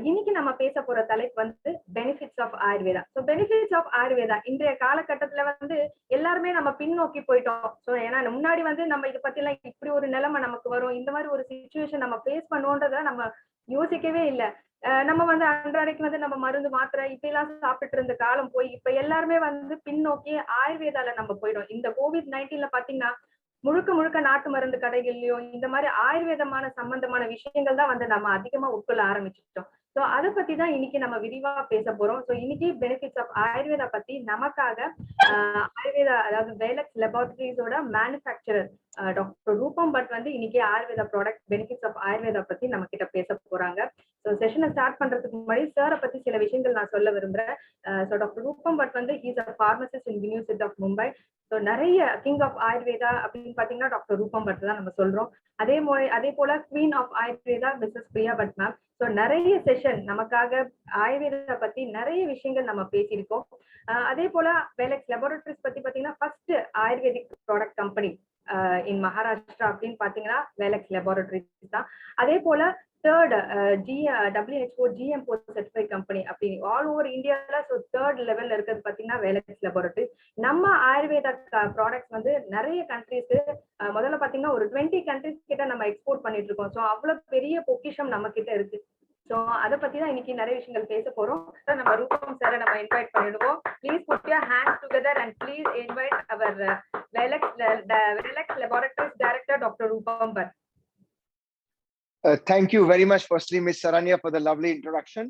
இன்னைக்கு நம்ம பேச போற தலைப்பு வந்து benefits of Ayurveda. So benefits of Ayurveda இன்றைய காலகட்டத்துல வந்து எல்லாருமே நம்ம பின்னோக்கி போயிட்டோம். ஸோ ஏன்னா முன்னாடி வந்து நம்ம இதை பத்தி எல்லாம் இப்படி ஒரு நிலைமை நமக்கு வரும், இந்த மாதிரி ஒரு சுச்சுவேஷன் நம்ம ஃபேஸ் பண்ணுவோன்றத நம்ம யோசிக்கவே இல்லை. நம்ம வந்து அன்றாடைக்கு வந்து நம்ம மருந்து மாத்திரை இப்ப எல்லாம் சாப்பிட்டு இருந்த காலம் போய் இப்ப எல்லாருமே வந்து பின்னோக்கி ஆயுர்வேதால நம்ம போயிடும். இந்த COVID-19 பாத்தீங்கன்னா முழுக்க முழுக்க நாட்டு மருந்து கடைகள்லயும் இந்த மாதிரி ஆயுர்வேதமான சம்பந்தமான விஷயங்கள் தான் வந்து நம்ம அதிகமா உட்கொள்ள ஆரம்பிச்சுட்டோம். சோ அதை பத்தி தான் இன்னைக்கு நம்ம விரிவா பேச போறோம். சோ இன்னைக்கு பெனிஃபிட்ஸ் ஆஃப் ஆயுர்வேதா பத்தி நமக்காக ஆயுர்வேதா அதாவது வேலக்ஸ் லெபார்டரிஸோட மேனுஃபேக்சரர் டாக்டர் ரூபம் பட் வந்து இன்னைக்கு Ayurveda product benefits of Ayurveda பத்தி நம்ம கிட்ட பேச போறாங்க. ஸோ செஷனை ஸ்டார்ட் பண்றதுக்கு முன்னாடி சாரை பத்தி சில விஷயங்கள் நான் சொல்ல விரும்புறேன். ஸோ டாக்டர் ரூபம் பட் வந்து he's a pharmacist in university of Mumbai. So நிறைய கிங் ஆஃப் ஆயுர்வேதா அப்படின்னு பாத்தீங்கன்னா டாக்டர் ரூபம் பட் தான் நம்ம சொல்றோம். அதே போல queen of Ayurveda Mrs Priya Bhatt ma'am. So நிறைய செஷன் நமக்காக ஆயுர்வேதா பத்தி நிறைய விஷயங்கள் நம்ம பேசியிருக்கோம். அதே போல வேலக்ஸ் லெபார்டரிஸ் பத்தி பாத்தீங்கன்னா first ayurvedic product company in Maharashtra அப்படின்னு பாத்தீங்கன்னா வேலக்ஸ் லெபார்டரிஸ் தான். அதே போல third WHO GMO certified company அப்படி ஆல் ஓவர் இந்தியால. ஸோ தேர்ட் லெவல்ல இருக்கிறது பாத்தீங்கன்னா வேலக்ஸ் லெபார்டரிஸ். நம்ம ஆயுர்வேதா ப்ராடக்ட்ஸ் வந்து நிறைய கண்ட்ரீஸ்க்கு முதல்ல பாத்தீங்கன்னா ஒரு 20 கண்ட்ரீஸ் கிட்ட நம்ம எக்ஸ்போர்ட் பண்ணிட்டு இருக்கோம். ஸோ அவ்வளவு பெரிய பொக்கிஷம் நம்ம கிட்ட இருக்கு. ஸோ அதை பத்தி தான் இன்னைக்கு நிறைய விஷயங்கள் பேச போறோம். நம்ம ரூபம் சாரை நம்ம இன்வைட் பண்ணிடுவோம். Please put your hands together and please invite our Velex laboratories director doctor Rupam Bhat. Thank you very much, firstly, Ms. Saranya, for the lovely introduction.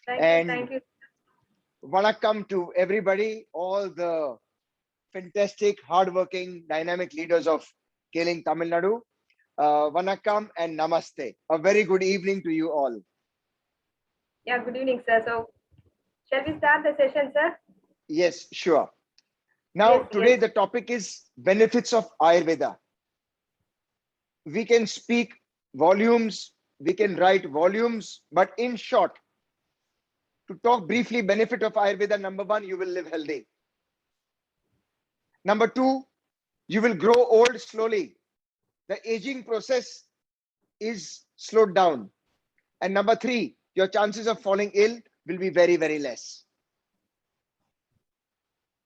Thank you. Welcome to everybody, all the fantastic, hardworking, dynamic leaders of Keling, Tamil Nadu. Vanakkam and namaste. A very good evening to you all. Yeah, good evening, sir. So, shall we start the session, sir? Yes, sure. Now, today yes. The topic is benefits of Ayurveda. We can speak volumes, we can write volumes, but in short, to talk briefly, benefit of Ayurveda, number one, you will live healthy. Number two, you will grow old slowly. The aging process is slowed down. And number three, your chances of falling ill will be very, very less.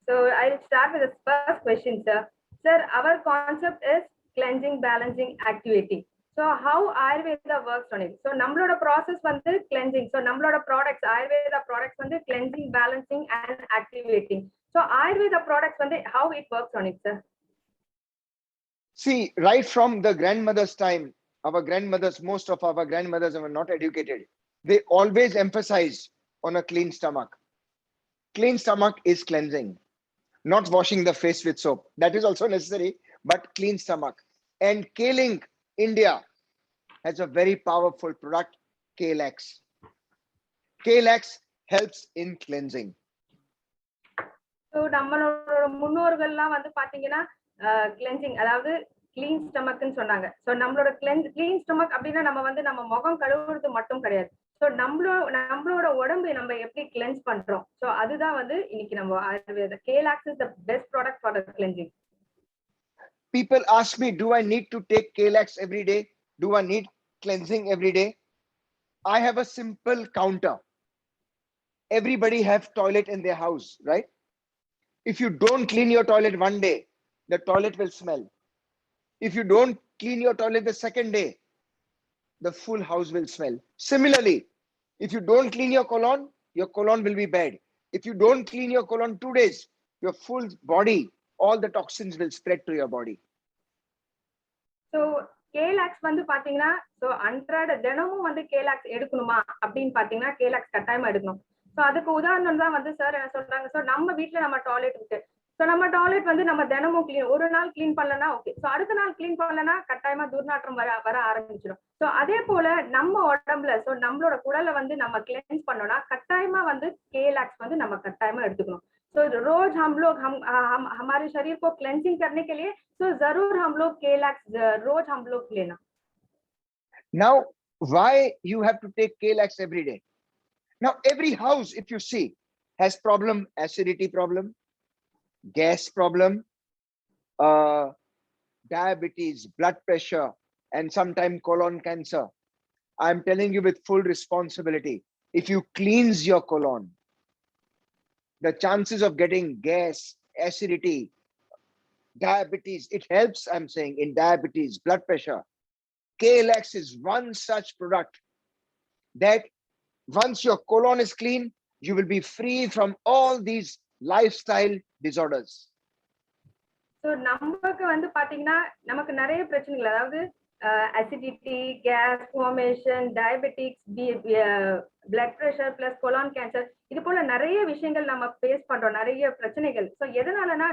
So I'll start with the first question, sir. Sir, our concept is cleansing, balancing, activating. So how Ayurveda works on it? So நம்மளோட process வந்து cleansing. So நம்மளோட products, Ayurveda products வந்து cleansing, balancing and activating. So Ayurveda products வந்து how it works on it, sir? See, right from the grandmother's time, our grandmothers, most of our grandmothers were not educated. They always emphasize on a clean stomach. Clean stomach is cleansing, not washing the face with soap. That is also necessary, but clean stomach. And Keling, India, has a very powerful product, Kalax. Kalax helps in cleansing. So நம்மளோட முன்னோர்கள்லாம் வந்து பாத்தீங்கன்னா cleansing அதாவது clean ஸ்டமக்னு சொன்னாங்க. So நம்மளோட clean stomach அப்படின்னா நம்ம வந்து நம்ம முகம் கழுவுறது மட்டும் கிடையாது. ஸோ நம்மளோட உடம்பு நம்ம எப்படி கிளென்ஸ் பண்றோம். ஸோ அதுதான் வந்து இன்னைக்கு நம்ம ஆயுர்வேத Kalax is the best product for the cleansing. People ask me, do I need to take Kalax every day? Do I need cleansing every day? I have a simple counter. Everybody have toilet in their house, right? If you don't clean your toilet one day, the toilet will smell. If you don't clean your toilet the second day, the full house will smell. Similarly, if you don't clean your colon will be bad. If you don't clean your colon 2 days, your full body, all the toxins will spread to your body. So Kalax வந்து பாத்தீங்கன்னா so அன்றாட தினமும் வந்து Kalax எடுக்கணுமா அப்படின்னு பாத்தீங்கன்னா Kalax கட்டாயமா எடுக்கணும். ஸோ அதுக்கு உதாரணம் தான் வந்து சார் என்ன சொல்றாங்க. ஸோ நம்ம வீட்டுல நம்ம டாய்லெட் இருக்கு. ஸோ நம்ம டாய்லெட் வந்து நம்ம தினமும் கிளீன், ஒரு நாள் கிளீன் பண்ணலன்னா ஓகே. ஸோ அடுத்த நாள் கிளீன் பண்ணலன்னா கட்டாயமா துர்நாற்றம் வர ஆரம்பிச்சிடும். ஸோ அதே போல நம்ம உடம்புல ஸோ நம்மளோட குடலை வந்து நம்ம கிளென்ஸ் பண்ணோம்னா கட்டாயமா வந்து Kalax வந்து நம்ம கட்டாயமா எடுத்துக்கணும். तो रोज हम लोग हमारे शरीर को क्लेंजिंग करने के लिए तो जरूर हम लोग Kalax रोज हम लोग लेना. Now, why you have to take Kalax every day? Now, every house, if you see, has problem, acidity problem, gas problem, diabetes, blood pressure, and sometimes colon cancer. I'm telling you with full responsibility. If you cleanse your colon, the chances of getting gas, acidity, diabetes, it helps, I'm saying, in diabetes, blood pressure. KLX is one such product that once your colon is clean, you will be free from all these lifestyle disorders. So நமக்கு வந்து பாத்தீங்கன்னா நமக்கு நிறைய பிரச்சனைகள், அதாவது acidity, case formation, diabetics, blood pressure plus colon cancer, இது போல நிறைய விஷயங்கள் நம்ம ஃபேஸ் பண்றோம், நிறைய பிரச்சனைகள். ஸோ எதனாலனா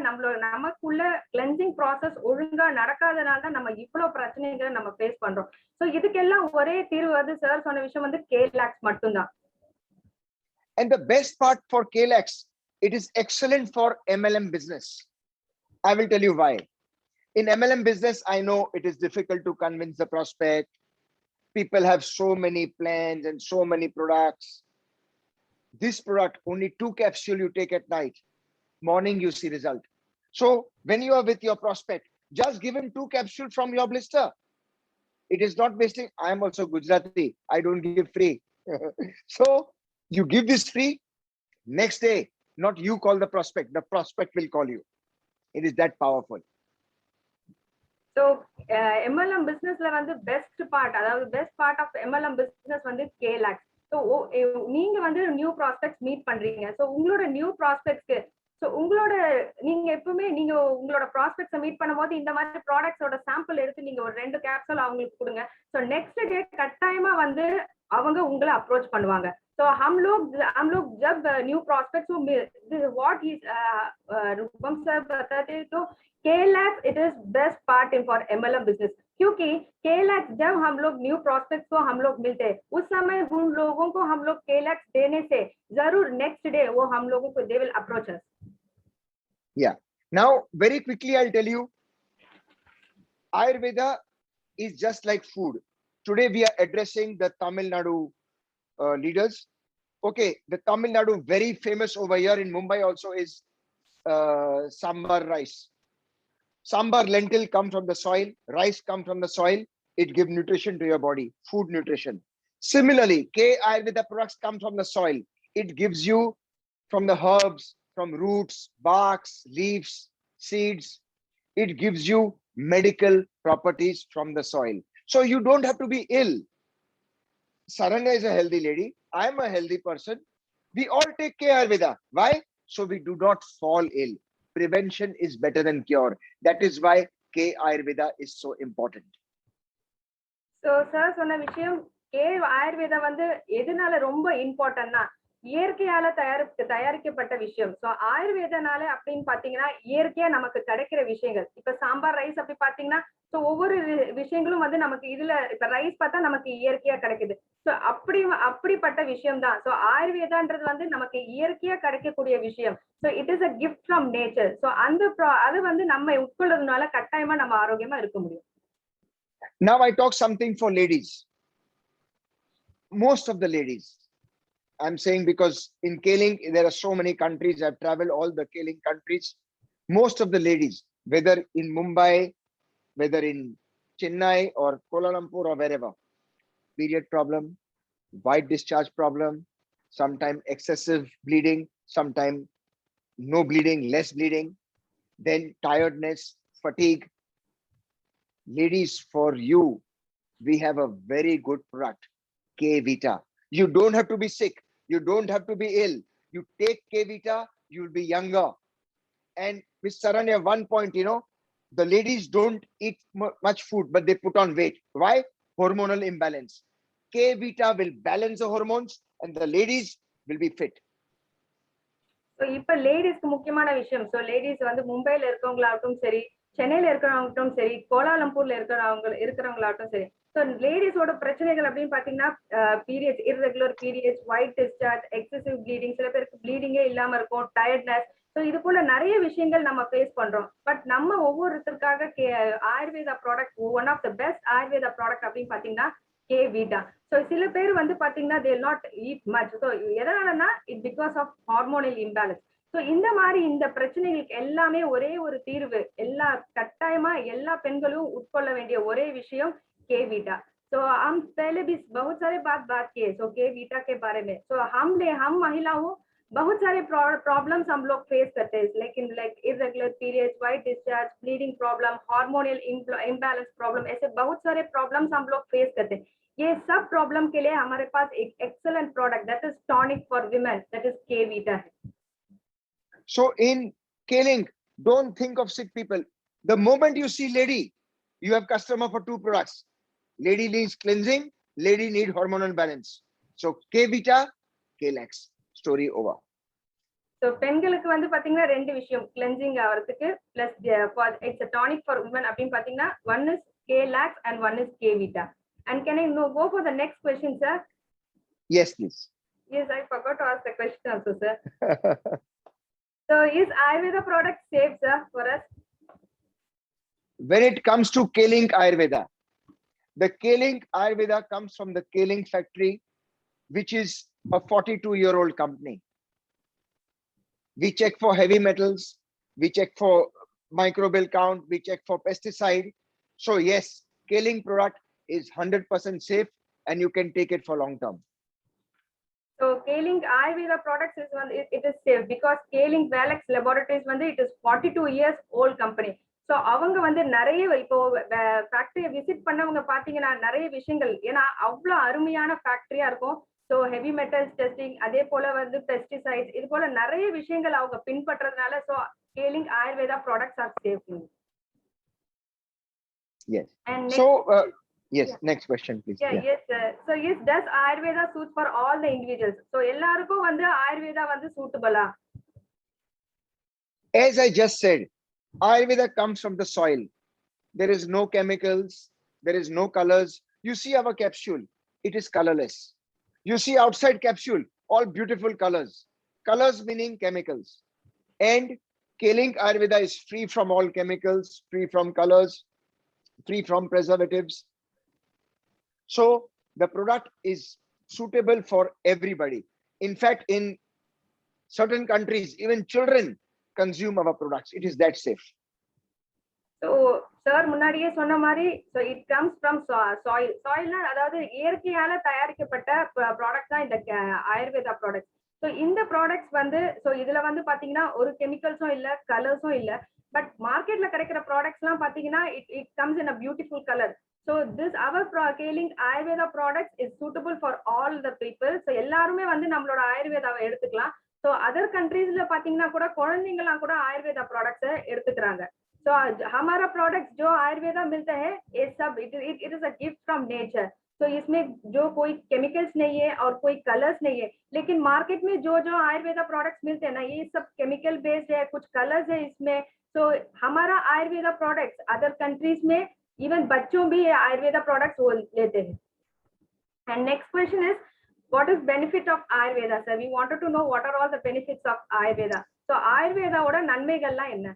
நமக்குள்ள கிளென்சிங் ப்ராசஸ் ஒழுங்கா நடக்காதனால தான் நம்ம இவ்வளவு பிரச்சனைகளை நம்ம ஃபேஸ் பண்றோம். ஸோ இதுக்கெல்லாம் ஒரே தீர்வு வந்து சார் சொன்ன விஷயம் வந்து கேலாக்ஸ் மட்டும்தான். And the best part for KLX, it is excellent for MLM business. I will tell you why. In MLM business, I know it is difficult to convince the prospect. People have so many plans and so many products. This product, only 2 capsules you take at night. Morning, you see result. So when you are with your prospect, just give him 2 capsules from your blister. It is not wasting. I am also Gujarati. I don't give free. So you give this free. Next day, not you call the prospect will call you. It is that powerful. So MLM businessல வந்து best part, அதாவது best part of MLM business வந்து KLX. So நீங்க வந்து new prospects meet பண்றீங்க. So உங்களோட new ப்ராஸ்பெக்ட்ஸ்க்கு, so நீங்க எப்பவுமே நீங்க உங்களோட ப்ராஸ்பெக்ட்ஸை மீட் பண்ணும்போது இந்த மாதிரி ப்ராடக்ட்ஸோட சாம்பிள் எடுத்து நீங்க ஒரு 2 கேப்சூல் அவங்களுக்கு கொடுங்க. ஸோ நெக்ஸ்ட் டே கட்டாயமா வந்து அவங்க உங்களை அப்ரோச் பண்ணுவாங்க. तो हम लोग जब न्यू प्रोस्पेक्ट्स को व्हाट ही रूपम सर बताते तो KLX it is best part in for MLM business, क्योंकि KLX जब हम लोग न्यू प्रोस्पेक्ट्स को हम लोग मिलते हैं उस समय उन लोगों को हम लोग KLX देने से जरूर नेक्स्ट डे वो हम लोगों को they will approach us. Yeah, now very quickly I'll tell you, Ayurveda is just like food. Today we are addressing the Tamil Nadu leaders. Okay, the Tamil Nadu very famous over here in Mumbai also is sambar rice. Sambar lentil come from the soil, rice come from the soil. It gives nutrition to your body, food nutrition. Similarly, K Ayurveda products come from the soil. It gives you from the herbs, from roots, barks, leaves, seeds. It gives you medical properties from the soil. So you don't have to be ill. Saranya is a healthy lady. I am a healthy person. We all take K Ayurveda. Why? So we do not fall ill. Prevention is better than cure. That is why K Ayurveda is so important. So sir சொன்ன விஷயம் K Ayurveda வந்து எதனால ரொம்ப இம்பார்ட்டன்ட்னா இயற்கையால தயாரிக்கப்பட்ட விஷயம். So ஆயுர்வேதனால அப்படின்னு பாத்தீங்கன்னா இயற்கையா நமக்கு கிடைக்கிற விஷயங்கள். இப்ப சாம்பார் ரைஸ் அப்படி பாத்தீங்கன்னா ஸோ ஒவ்வொரு விஷயங்களும் வந்து நமக்கு இதுல இப்ப ரைஸ் பார்த்தா நமக்கு இயற்கையா கிடைக்குது. ஸோ அப்படிப்பட்ட விஷயம் தான். ஸோ ஆயுர்வேதான்றது வந்து நமக்கு இயற்கையா கிடைக்கக்கூடிய விஷயம். So it is a gift from nature. So அது வந்து நம்ம உட்கொள்றதுனால கட்டாயமா நம்ம ஆரோக்கியமா இருக்க முடியும். Now I talk something for ladies. Most of the ladies, I'm saying, because in Keling there are so many countries. I've traveled all the Keling countries. Most of the ladies, whether in Mumbai, whether in Chennai or Kuala Lumpur or wherever, period problem, white discharge problem, sometimes excessive bleeding, sometimes no bleeding, less bleeding, then tiredness, fatigue. Ladies, for you, we have a very good product, K Vita. You don't have to be sick. You don't have to be ill. You take K Vita, you will be younger. And Miss Saranya, one point, the ladies don't eat much food, but they put on weight. Why? Hormonal imbalance. K Vita will balance the hormones and the ladies will be fit. So இப்ப லேடிஸ்க்கு முக்கியமான விஷயம். So ladies வந்து மும்பைல இருக்கவங்களாகட்டும் சரி, சென்னையில இருக்கிறவங்கட்டும் சரி, கோலாலம்பூர்ல இருக்கிறவங்களாகட்டும் சரி. ஸோ லேடிஸோட பிரச்சனைகள் அப்படின்னு பாத்தீங்கன்னா periods, irregular periods, white discharge, excessive bleeding, சில பேருக்கு ப்ளீடிங்கே இல்லாம இருக்கும், டயர்ட்னஸ். ஸோ இது போல நிறைய விஷயங்கள் நம்ம ஃபேஸ் பண்றோம். பட் நம்ம ஒவ்வொருத்தருக்காக Ayurveda product, one of the best Ayurveda product அப்படின்னு பாத்தீங்கன்னா K Vita. ஸோ சில பேர் வந்து பாத்தீங்கன்னா they will not eat much. So எதனாலனா it because of hormonal imbalance. So இந்த மாதிரி இந்த பிரச்சனைகளுக்கு எல்லாமே ஒரே ஒரு தீர்வு, கட்டாயமா எல்லா பெண்களும் உட்கொள்ள வேண்டிய ஒரே விஷயம் K Vita. तो हम पहले भी बहुत सारे बात किए सो के वीटा के बारे में। तो हम महिलाओं बहुत सारे प्रॉब्लम्स हम लोग फेस करते हैं, लेकिन like irregular periods, white discharge, bleeding problem, hormonal imbalance problem, ऐसे बहुत सारे प्रॉब्लम्स हम लोग फेस करते हैं। ये सब प्रॉब्लम के लिए हमारे पास एक excellent product that is tonic for women, that is के वीटा है। So in K-Link, don't think of sick people. The moment you see lady, you have customer for two products. Lady needs cleansing, lady need hormonal balance. So K-Vita, K-Lax. Story over. So பெண்களுக்கு வந்து பாத்தீங்கன்னா ரெண்டு விஷயம் cleansing ஆகிறதுக்கு plus it's a tonic for women அப்படின்னு பாத்தீங்கன்னா one is K-Lax and one is K-Vita. And can I go for the next question, sir? Yes, please. Yes, I forgot to ask the question also, sir. So is Ayurveda product safe, sir, for us? When it comes to K-Link Ayurveda, the K-Link Ayurveda comes from the K-Link factory, which is a 42-year-old company. We check for heavy metals, we check for microbial count, we check for pesticide. So yes, K-Link product is 100% safe and you can take it for long term. So K-Link Ayurveda products is one, it is safe because K-Link Valex Laboratories வந்து it is 42 years old company. So அவங்க வந்து நிறைய இப்போ ஃபேக்டரியை visit பண்ணவங்க பார்த்தீங்கன்னா நிறைய விஷயங்கள், ஏன்னா அவ்வளோ அருமையான ஃபேக்டரியா இருக்கும். ஸோ ஹெவி மெட்டல்ஸ் டெஸ்டிங், அதே போல வந்து பெஸ்டிசைட்ஸ், இது போல நிறைய விஷயங்கள் அவங்க பின்பற்றதுனால so K-Link Ayurveda products are safe. Yes. And So yes, yeah. next question, please. Yeah, yes, sir. So yes, does Ayurveda suit for all the individuals? So எல்லாருக்கும் வந்து Ayurveda வந்து suitable? As I just said, Ayurveda comes from the soil. There is no chemicals, there is no colors. You see our capsule, it is colorless. You see outside capsule, all beautiful colors. Colors meaning chemicals. And K-Link Ayurveda is free from all chemicals, free from colors, free from preservatives. So the product is suitable for everybody. In fact, in certain countries, even children consume our products. It is that safe. So sir முன்னாடியே சொன்ன மாதிரி so it comes from soil. Soilனா அதாவது இயற்கையால தயாரிக்கப்பட்ட product தான் இந்த Ayurveda product. So இந்த products வந்து so இதுல வந்து பாத்தீங்கன்னா ஒரு கெமிக்கல்ஸும் இல்ல, கலர்ஸும் இல்ல. பட் மார்க்கெட்ல கிடைக்கிற ப்ராடக்ட்ஸ் எல்லாம் பாத்தீங்கன்னா it comes in a beautiful colour. So this our K-Link Ayurveda products is suitable for all the people. So எல்லாருமே வந்து நம்மளோட ஆயுர்வேதாவை எடுத்துக்கலாம். ஸோ அதர் கண்ட்ரீஸ்ல பாத்தீங்கன்னா கூட குழந்தைங்கலாம் கூட ஆயுர்வேதா ப்ராடக்ட்ஸை எடுத்துக்கிறாங்க. तो हमारा प्रोडक्ट जो आयुर्वेदा मिलता है ये सब it is a gift from nature. तो इसमें जो कोई केमिकल्स नहीं है और कोई कलर्स नहीं है, लेकिन मार्केट में जो जो आयुर्वेदा प्रोडक्ट्स मिलते हैं ना ये सब केमिकल बेस्ड है, कुछ कलर्स है इसमें. तो हमारा आयुर्वेदा प्रोडक्ट्स अदर कंट्रीज में इवन बच्चों भी आयुर्वेदा प्रोडक्ट्स वो लेते हैं. And next question is, what is benefit of Ayurveda, sir? We wanted to know what are all the benefits of Ayurveda. So Ayurveda ஓட நன்மைகள்லாம் என்ன?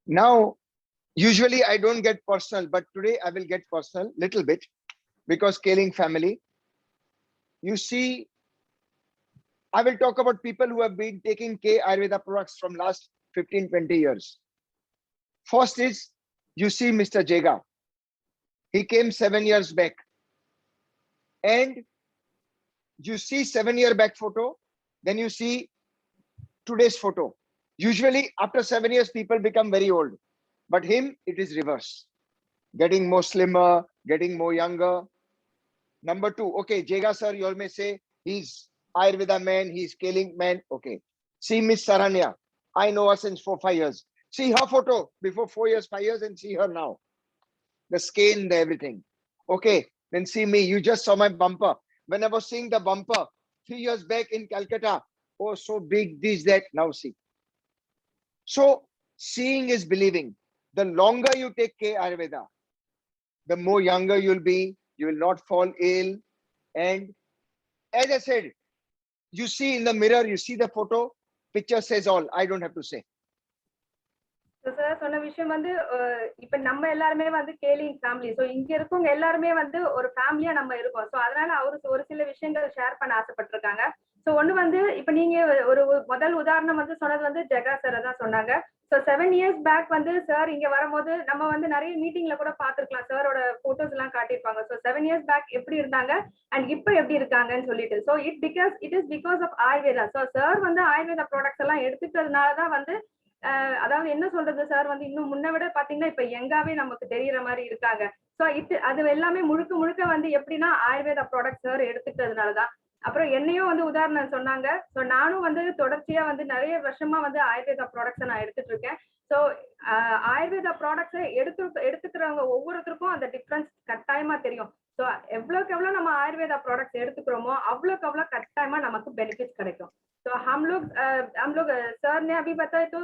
Now, usually I don't get personal, but today I will get personal little bit because K-Link family. You see, I will talk about people who have been taking K Ayurveda products from last 15-20 years. First is, you see Mr. Jega. He came 7 years back. And you see 7-year back photo, then you see today's photo. Usually after 7 years, people become very old, but him, it is reverse. Getting more slimmer, getting more younger. Number two, okay, Jega sir, you all may say he's Ayurveda man, he's K-Link man. Okay. See Miss Saranya. I know her since 4-5 years. See her photo before 4 years, 5 years, and see her now. The skin, the everything. Okay. Then see me. You just saw my bumper. When I was seeing the bumper 3 years back in Calcutta, oh, so big, this, that. Now see. So seeing is believing. The longer you take K Ayurveda, the more younger you'll be. You will not fall ill. And as I said, you see in the mirror, you see the photo, picture says all. I don't have to say. Sir சொன்ன விஷயம் வந்து இப்ப நம்ம எல்லாருமே வந்து K-Link family. So இங்க இருக்கவங்க எல்லாருமே வந்து ஒரு ஃபேமிலியா நம்ம இருக்கோம். ஸோ அதனால அவருக்கு ஒரு சில விஷயங்கள் ஷேர் பண்ண ஆசைப்பட்டிருக்காங்க. சோ ஒண்ணு வந்து இப்ப நீங்க ஒரு முதல் உதாரணம் வந்து சொன்னது வந்து ஜெகா சார் தான் சொன்னாங்க. சோ 7 இயர்ஸ் பேக் வந்து சார் இங்க வரும்போது நம்ம வந்து நிறைய மீட்டிங்ல கூட பாத்துருக்கலாம். சாரோட போட்டோஸ் எல்லாம் காட்டியிருப்பாங்க. சோ 7 இயர்ஸ் பேக் எப்படி இருந்தாங்க அண்ட் இப்ப எப்படி இருக்காங்கன்னு சொல்லிட்டு. So it is because of Ayurveda. So sir வந்து ஆயுர்வேதா ப்ராடக்ட்ஸ் எல்லாம் எடுத்துக்கிறதுனாலதான் வந்து அதாவது என்ன சொல்றது, சார் வந்து இன்னும் முன்ன விட பாத்தீங்கன்னா இப்ப யங்காவே நமக்கு தெரியற மாதிரி இருக்காங்க. சோ அது எல்லாமே முழுக்க முழுக்க வந்து எப்படின்னா ஆயுர்வேதா ப்ராடக்ட் சார் எடுத்துக்கிறதுனாலதான். அப்புறம் என்னையும் வந்து உதாரணம் சொன்னாங்க. சோ நானும் வந்து தொடர்ச்சியா வந்து நிறைய வருஷமா வந்து ஆயுர்வேதா ப்ராடக்ட்ஸ் நான் எடுத்துட்டு இருக்கேன். சோ ஆயுர்வேதா ப்ராடக்ட்ஸ் எடுத்துக்கிறவங்க ஒவ்வொருத்தருக்கும் அந்த டிஃபரன்ஸ் கட்டாயமா தெரியும். சோ எவ்வளவுக்கு எவ்வளவு நம்ம ஆயுர்வேதா ப்ராடக்ட்ஸ் எடுத்துக்கிறோமோ அவ்வளவுக்கு அவ்வளவு கட்டாயமா நமக்கு பெனிஃபிட்ஸ் கிடைக்கும். तो हम लोग सर ने अभी बताया तो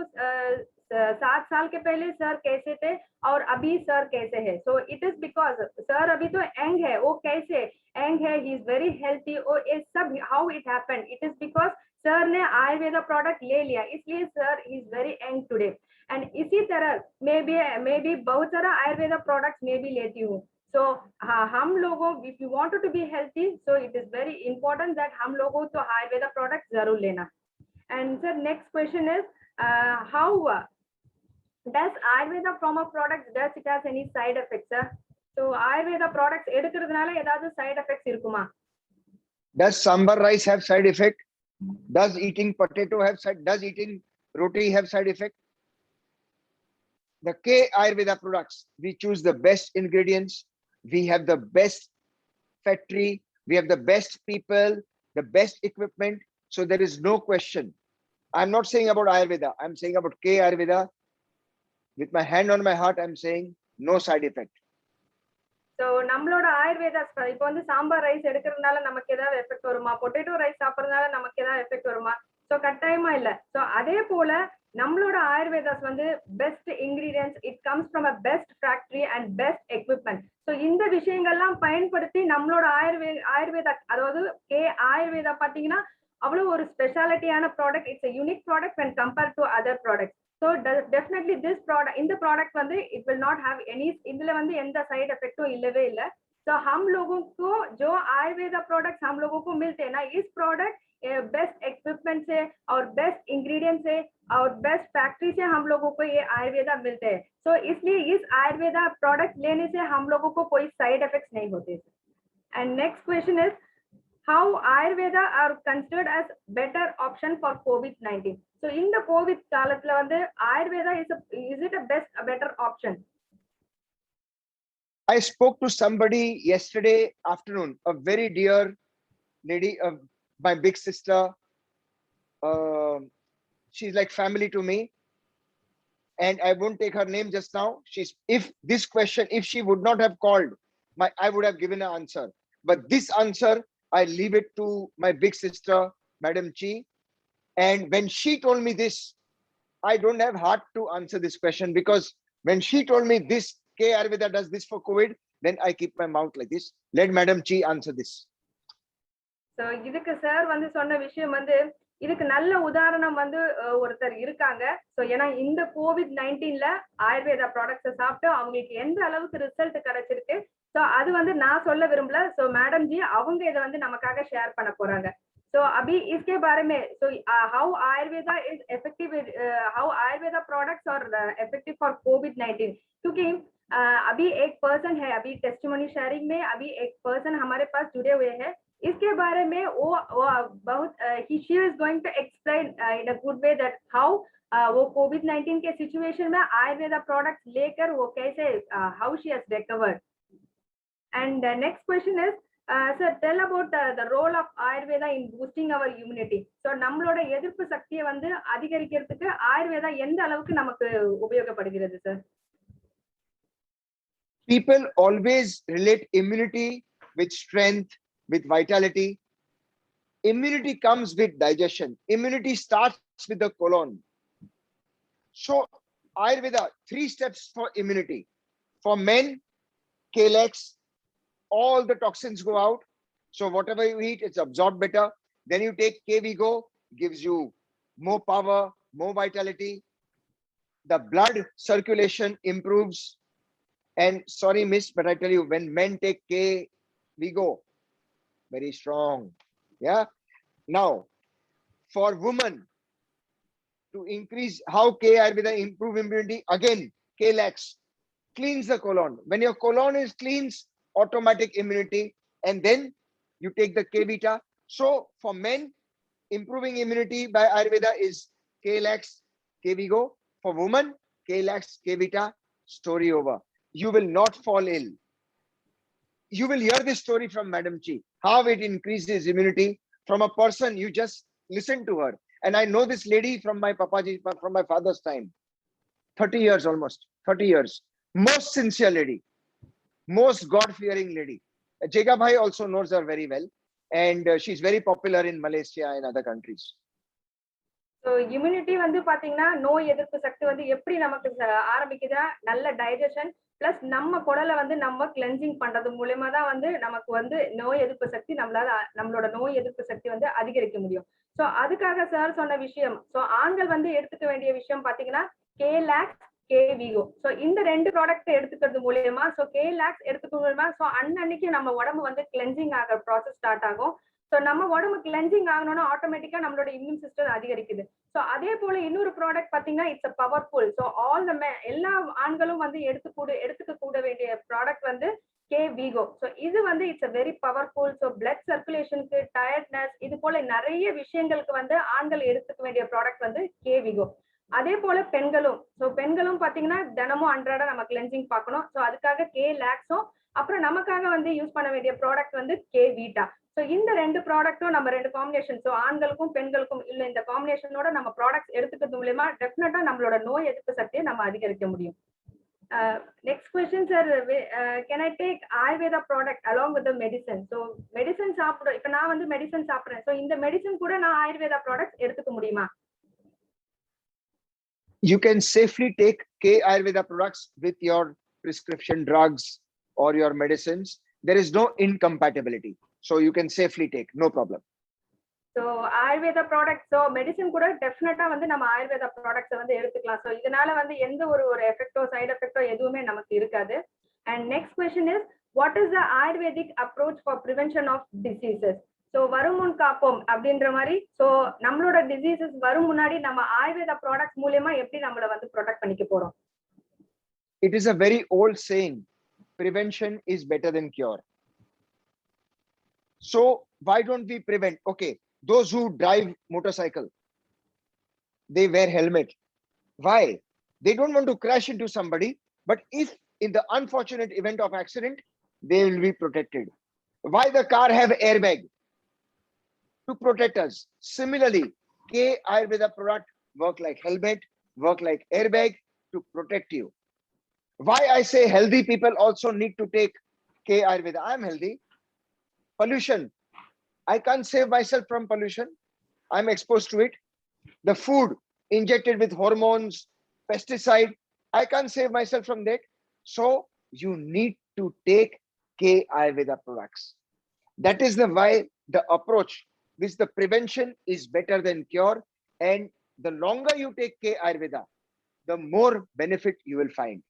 7 साल के पहले सर कैसे थे और अभी सर कैसे है. So it is because sir अभी तो यंग है. वो कैसे यंग है, ही इज वेरी हेल्थी. और ये सब how it happened, it is because sir ने आयुर्वेदा प्रोडक्ट ले लिया, इसलिए sir is very young today. And इसी तरह मैं भी बहुत सारा आयुर्वेदा प्रोडक्ट्स मैं भी लेती हूँ. So हम लोगों, if you want to be healthy, so it is very important that हम लोगों तो आयुर्वेदा products जरूर लेना. And sir, next question is how does ayurveda pharma products, does it has any side effects, sir? So ayurveda products எடுக்கிறதுனால ஏதாவது side effects இருக்குமா? Does sambar rice have side effect? Does eating potato have side? Does eating roti have side effect? The K Ayurveda products, we choose the best ingredients. We have the best factory. We have the best people, the best equipment. So there is no question. I'm not saying about Ayurveda. I'm saying about K Ayurveda. With my hand on my heart, I'm saying no side effect. So நம்மளோட ஆயுர்வேதா இப்போ வந்து sambar rice எடுக்கிறதுனால நமக்கு ஏதாவது effect வருமா, potato rice சாப்பிடுறதுனால நமக்கு ஏதாவது எஃபெக்ட் வருமா? சோ கட்டாயமா இல்ல. சோ அதே போல நம்மளோட ஆயுர்வேதாஸ் வந்து best ingredients, it comes from a best factory and best equipment. So இந்த விஷயங்கள்லாம் பயன்படுத்தி நம்மளோட ஆயுர்வேதா, அதாவது கே ஆயுர்வேதா பாத்தீங்கன்னா அவ்வளவு ஒரு ஸ்பெஷாலிட்டியான product. It's a unique product when compared to other products. So definitely this product, in the product வந்து it will not have any, இதுல வந்து எந்த side effect இல்லவே இல்ல. So हम लोगों को जो आयुर्वेदा प्रोडक्ट्स हम लोगों को मिलते हैं ना, इस प्रोडक्ट बेस्ट इक्विपमेंट से और बेस्ट इंग्रेडिएंट से और बेस्ट फैक्ट्री से हम लोगों को ये आयुर्वेदा मिलते हैं. तो इसलिए इस आयुर्वेदा प्रोडक्ट लेने से हम लोगों को कोई साइड इफेक्ट्स नहीं होते. And next question is how Ayurveda are considered as better option for COVID-19. So in the COVID காலத்துல வந்து Ayurveda is it a better option? I spoke to somebody yesterday afternoon, a very dear lady, my big sister. She's like family to me, and I won't take her name just now. If this question, if she would not have called, I would have given an answer. But this answer, I leave it to my big sister, Madam Chi. And when she told me this, I don't have heart to answer this question, because when she told me this, K Ayurveda does this for COVID, then I keep my mouth like this. Let Madam Chi answer this. So இதுக்கு sir வந்து சொன்ன விஷயம் வந்து இதுக்கு நல்ல உதாரணம் வந்து ஒருத்தர் இருக்காங்க. சோ ஏன்னா இந்த COVID-19ல ஆயுர்வேதா ப்ராடக்ட்ஸ் சாப்பிட்டு அவங்களுக்கு எந்த அளவுக்கு ரிசல்ட் கிடைச்சிருக்கு, சோ அது வந்து நான் சொல்ல விரும்பல. சோ மேடம் ஜி அவங்க இதை வந்து நமக்காக ஷேர் பண்ண போறாங்க. So अभी इसके बारे में, so how Ayurveda is effective, how Ayurveda products are effective for COVID-19. क्योंकि अभी एक पर्सन है, अभी टेस्टिमोनी शेयरिंग में अभी एक पर्सन हमारे पास जुड़े हुए हैं. इसके बारे में वो बहुत she is going to explain in a good way that how वो COVID-19 के सिचुएशन में आयुर्वेदा प्रोडक्ट्स लेकर वो कैसे how she has recovered. And next question is sir, tell about the role of Ayurveda in boosting our immunity. So நம்மளோட எதிர்ப்பு சக்தியை வந்து அதிகரிக்கிறதுக்கு ஆயுர்வேதா எந்த அளவுக்கு நமக்கு உபயோகப்படுகிறது sir? People always relate immunity with strength, with vitality. Immunity comes with digestion. Immunity starts with the colon. So Ayurveda, 3 steps for immunity. For men, Kalex, all the toxins go out. So whatever you eat, it's absorbed better. Then you take KVigo, gives you more power, more vitality. The blood circulation improves. And sorry, miss, but I tell you, when men take KVigo, very strong. Yeah. Now, For women, to increase, how K Ayurveda improve immunity? Again, K-Lax, cleans the colon. When your colon is cleans, automatic immunity. And then you take the K-Vita. So for men, improving immunity by Ayurveda is K-Lax, K-Vigo. For women, K-Lax, K-Vita, story over. You will not fall ill. You will hear this story from Madam Chi, how it increases immunity from a person. You just listen to her. And I know this lady from my papaji, from my father's time, 30 years, almost 30 years. Most sincere lady, most God-fearing lady. Jega Bhai also knows her very well. And she's very popular in Malaysia and other countries. So immunity வந்து பாத்தீங்கன்னா நோய் எதிர்ப்பு சக்தி வந்து எப்படி நமக்கு ஆரம்பிக்குதுன்னா நல்ல digestion plus நம்ம குடலை வந்து நம்ம கிளென்சிங் பண்றது மூலியமா தான் வந்து நமக்கு வந்து நோய் எதிர்ப்பு சக்தி நம்மளோட நோய் எதிர்ப்பு சக்தி வந்து அதிகரிக்க முடியும். ஸோ அதுக்காக சார் சொன்ன விஷயம், ஸோ ஆண்கள் வந்து எடுத்துக்க வேண்டிய விஷயம் பாத்தீங்கன்னா K-Lax, K-Vigo. ஸோ இந்த 2 ப்ராடக்ட் எடுத்துக்கிறது மூலியமா, ஸோ K-Lax எடுத்துக்கிறது மூலியமா ஸோ அன்னன்னைக்கு நம்ம உடம்பு வந்து கிளென்சிங் ஆகிற ப்ராசஸ் ஸ்டார்ட் ஆகும். ஸோ நம்ம உடம்பு கிளென்சிங் ஆகணும்னா ஆட்டோமேட்டிக்கா நம்மளோட இம்யூன் சிஸ்டம் அதிகரிக்குது. ஸோ அதே போல இன்னொரு ப்ராடக்ட் பாத்தீங்கன்னா it's powerful. So all the எல்லா ஆண்களும் வந்து எடுத்துக்க கூட வேண்டிய ப்ராடக்ட் வந்து K-Vigo. ஸோ இது வந்து it's a very powerful. So blood சர்க்குலேஷனுக்கு, டயர்ட்னஸ், இது போல நிறைய விஷயங்களுக்கு வந்து ஆண்கள் எடுத்துக்க வேண்டிய ப்ராடக்ட் வந்து K-Vigo. அதே போல பெண்களும், ஸோ பெண்களும் பாத்தீங்கன்னா தினமும் அன்றாட நம்ம கிளென்சிங் பார்க்கணும். ஸோ அதுக்காக K-Laxம், அப்புறம் நமக்காக வந்து யூஸ் பண்ண வேண்டிய ப்ராடக்ட் வந்து K-Vita. ஸோ இந்த 2 ப்ராடக்ட்டும் நம்ம 2 காம்பினேஷன், ஸோ ஆண்களுக்கும் பெண்களுக்கும் இல்ல இந்த காம்பினேஷனோட நம்ம ப்ராடக்ட்ஸ் எடுத்துக்கிறது மூலமா டெஃபினட்டா நம்மளோட நோய் எதிர்ப்பு சக்தியை நம்ம அதிகரிக்க முடியும். Next question sir, can I take Ayurveda product along with medicine? So medicine சாப்பிடுறோம், இப்போ நான் வந்து மெடிசன் சாப்பிடுறேன், ஸோ இந்த மெடிசன் கூட நான் ஆயுர்வேதா ப்ராடக்ட்ஸ் எடுத்துக்க முடியுமா? You can safely take K Ayurveda products with your prescription drugs or your medicines. There is no incompatibility. So you can safely take, no problem. So Ayurveda product, so medicine கூட டெஃபினட்டா வந்து நம்ம ஆயுர்வேதா ப்ராடக்ட்ஸை வந்து எடுத்துக்கலாம். ஸோ இதனால வந்து எந்த ஒரு எஃபெக்டோ சைடு எஃபெக்டோ எதுவுமே நமக்கு இருக்காது. And next question is, what is the Ayurvedic approach for prevention of diseases? So வரும் முன் காப்போம் அப்படின்ற மாதிரி, ஸோ நம்மளோட டிசீசஸ் வரும் முன்னாடி நம்ம ஆயுர்வேதா ப்ராடக்ட் மூலியமா எப்படி நம்மள வந்து ப்ரொடெக்ட் பண்ணிக்க போறோம்? It is a very old saying, prevention is better than cure. So why don't we prevent? Okay, those who drive motorcycle, they wear helmet. Why? They don't want to crash into somebody, but if in the unfortunate event of accident, they will be protected. Why the car have airbag? To protect us. Similarly, K Ayurveda product work like helmet, work like airbag to protect you. Why I say healthy people also need to take K Ayurveda? I am healthy. Pollution, I can't save myself from pollution. I'm exposed to it. The food injected with hormones, pesticide, I can't save myself from that. So you need to take K Ayurveda products. That is the why the approach with the prevention is better than cure. And the longer you take K Ayurveda, the more benefit you will find.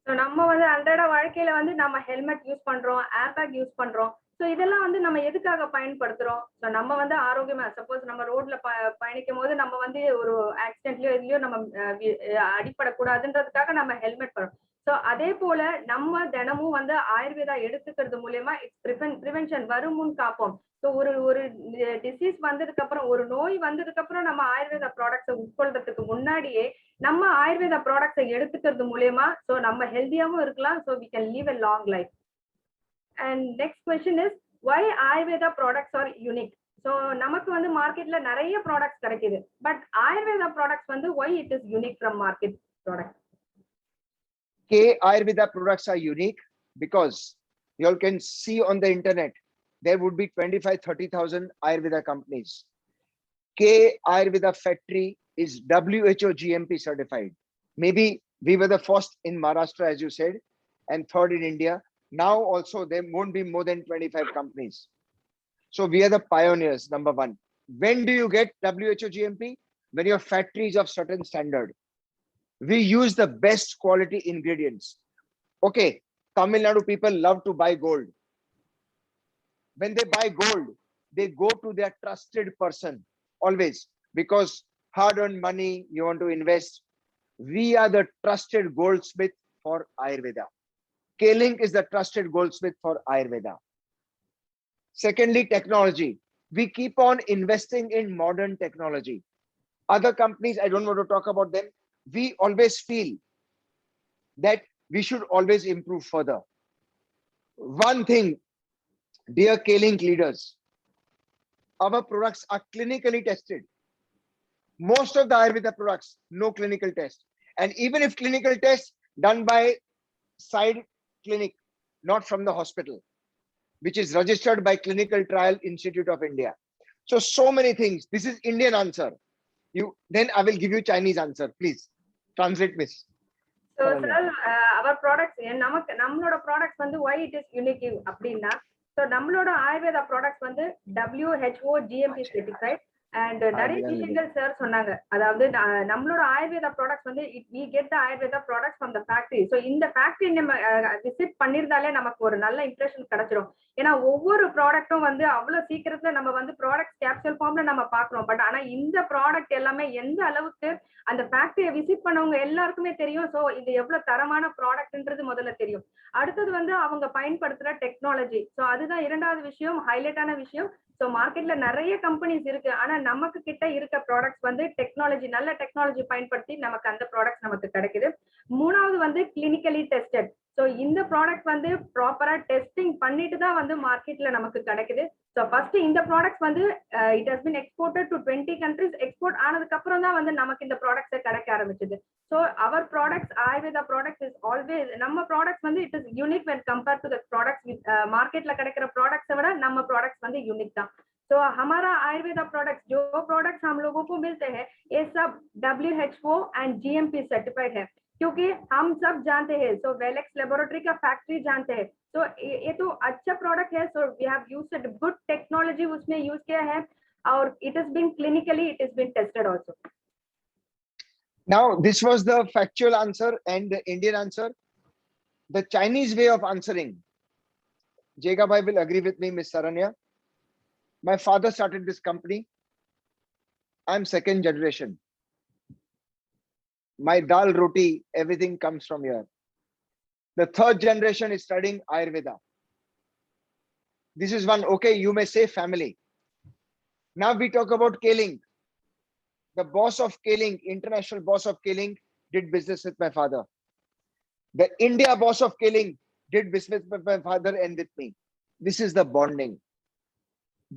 So நம்ம வந்து அன்றாட வாழ்க்கையில வந்து நம்ம helmet use பண்றோம், airbag use பண்றோம். So இதெல்லாம் வந்து நம்ம எதுக்காக பயன்படுத்துறோம்? ஸோ நம்ம வந்து ஆரோக்கியமா, சப்போஸ் நம்ம ரோட்ல பயணிக்கும் போது நம்ம வந்து ஒரு ஆக்சிடென்ட்லயோ இதுலயோ நம்ம அடிப்படக்கூடாதுன்றதுக்காக நம்ம ஹெல்மெட் பண்ணுறோம். ஸோ அதே போல நம்ம தினமும் வந்து ஆயுர்வேதா எடுத்துக்கிறது மூலியமா ப்ரிவென்ஷன், வரும் முன் காப்போம். ஸோ ஒரு டிசீஸ் வந்ததுக்கு அப்புறம், ஒரு நோய் வந்ததுக்கு அப்புறம் நம்ம ஆயுர்வேதா ப்ராடக்ட்ஸை உட்கொள்றதுக்கு முன்னாடியே நம்ம ஆயுர்வேதா ப்ராடக்ட்ஸை எடுத்துக்கிறது மூலியமா ஸோ நம்ம ஹெல்த்தியாவும் இருக்கலாம். So we can live a long life. And next question is, why Ayurveda products are unique? So நமக்கு வந்து மார்க்கெட்ல நிறைய ப்ராடக்ட்ஸ் கிடைக்குது, பட் ஆயுர்வேதா ப்ராடக்ட்ஸ் வந்து why it is unique from market products? K Ayurveda products are unique because you all can see on the internet, there would be 25-30,000 Ayurveda companies. K Ayurveda factory is WHO GMP certified. Maybe we were the first in Maharashtra, as you said, and third in India. Now also there won't be more than 25 companies. So we are the pioneers, number one. When do you get WHO GMP? When your factory is of certain standard. We use the best quality ingredients. Okay, Tamil Nadu people love to buy gold. When they buy gold, they go to their trusted person. always, because hard-earned money you want to invest. We are the trusted goldsmith for Ayurveda. K-Link is the trusted goldsmith for Ayurveda. Secondly, technology. We keep on investing in modern technology. Other companies, I don't want to talk about them. We always feel that we should always improve further. One thing, dear K-Link leaders, our products are clinically tested. Most of the Ayurveda products, no clinical test. And even if clinical test done by side clinic, not from the hospital, which is registered by Clinical Trial Institute of India. So many things. This is Indian answer. Then I will give you Chinese answer. Please translate, Miss. So sir, our products, நம்மளோட products வந்து why it is unique அப்படின்னா, so நம்மளோட Ayurveda products வந்து WHO GMP certified and நிறைய விஷயங்கள் sir சொன்னாங்க. அதாவது நம்மளோட ஆயுர்வேதா ப்ராடக்ட்ஸ் வந்து we get the Ayurveda products from the factory. so இந்த ஃபேக்டரி நம்ம விசிட் பண்ணிருந்தாலே நமக்கு ஒரு நல்ல இம்ப்ரெஷன் கிடைச்சிரும். ஏன்னா ஒவ்வொரு ப்ராடக்ட்டும் வந்து அவ்வளவு சீக்கிரத்துல நம்ம வந்து ப்ராடக்ட் கேப்சூல் ஃபார்ம்ல நம்ம பாக்குறோம். பட் ஆனா இந்த ப்ராடக்ட் எல்லாமே எந்த அளவுக்கு அந்த ஃபேக்டரியை விசிட் பண்ணவங்க எல்லாருக்குமே தெரியும். சோ இது எவ்வளவு தரமான ப்ராடக்ட்ன்றது முதல்ல தெரியும். அடுத்தது வந்து அவங்க பயன்படுத்துற டெக்னாலஜி. சோ அதுதான் இரண்டாவது விஷயம், ஹைலைட்டான விஷயம். சோ மார்க்கெட்ல நிறைய கம்பெனிஸ் இருக்கு, ஆனா நமக்கு கிட்ட இருக்க ப்ராடக்ட்ஸ் வந்து டெக்னாலஜி, நல்ல டெக்னாலஜி பயன்படுத்தி நமக்கு அந்த ப்ராடக்ட்ஸ் நமக்கு கிடைக்குது. மூணாவது வந்து கிளினிக்கலி டெஸ்டட். சோ இந்த ப்ராடக்ட் வந்து ப்ராப்பரா டெஸ்டிங் பண்ணிட்டு தான் வந்து மார்க்கெட்ல நமக்கு கிடைக்குது. சோ ஃபர்ஸ்ட் இந்த ப்ராடக்ட்ஸ் வந்து it has been exported to 20 countries. Export ஆனதுக்கு அப்புறம் தான் வந்து நமக்கு இந்த ப்ராடக்ட்ஸ் கிடைக்க ஆரம்பிச்சது. So our products, Ayurveda products is always, நம்ம ப்ராடக்ட்ஸ் வந்து it is unique when compared to the products மார்க்கெட்ல கிடைக்கிற ப்ராடக்ட்ஸை விட நம்ம ப்ராடக்ட்ஸ் வந்து யூனிக் தான். तो हमारा आयुर्वेदा प्रोडक्ट्स, जो प्रोडक्ट्स हम लोगों को मिलते हैं, ये सब WHO एंड GMP सर्टिफाइड है, क्योंकि हम सब जानते हैं. सो वेलेक्स लेबोरेटरी का फैक्ट्री जानते हैं. तो ये तो अच्छा प्रोडक्ट है. So we have used good technology उसमें यूज किया है, और it is been clinically, it is been tested also. Now this was the factual answer and the Indian answer. The Chinese way of answering, Jega Bhai will agree with me, Miss Saranya. My father started this company. I'm second generation. My dal roti, everything comes from here. The third generation is studying Ayurveda. This is one, okay, you may say family. Now we talk about K-Link. The boss of K-Link, international boss of K-Link, did business with my father. The India boss of K-Link did business with my father and with me. This is the bonding.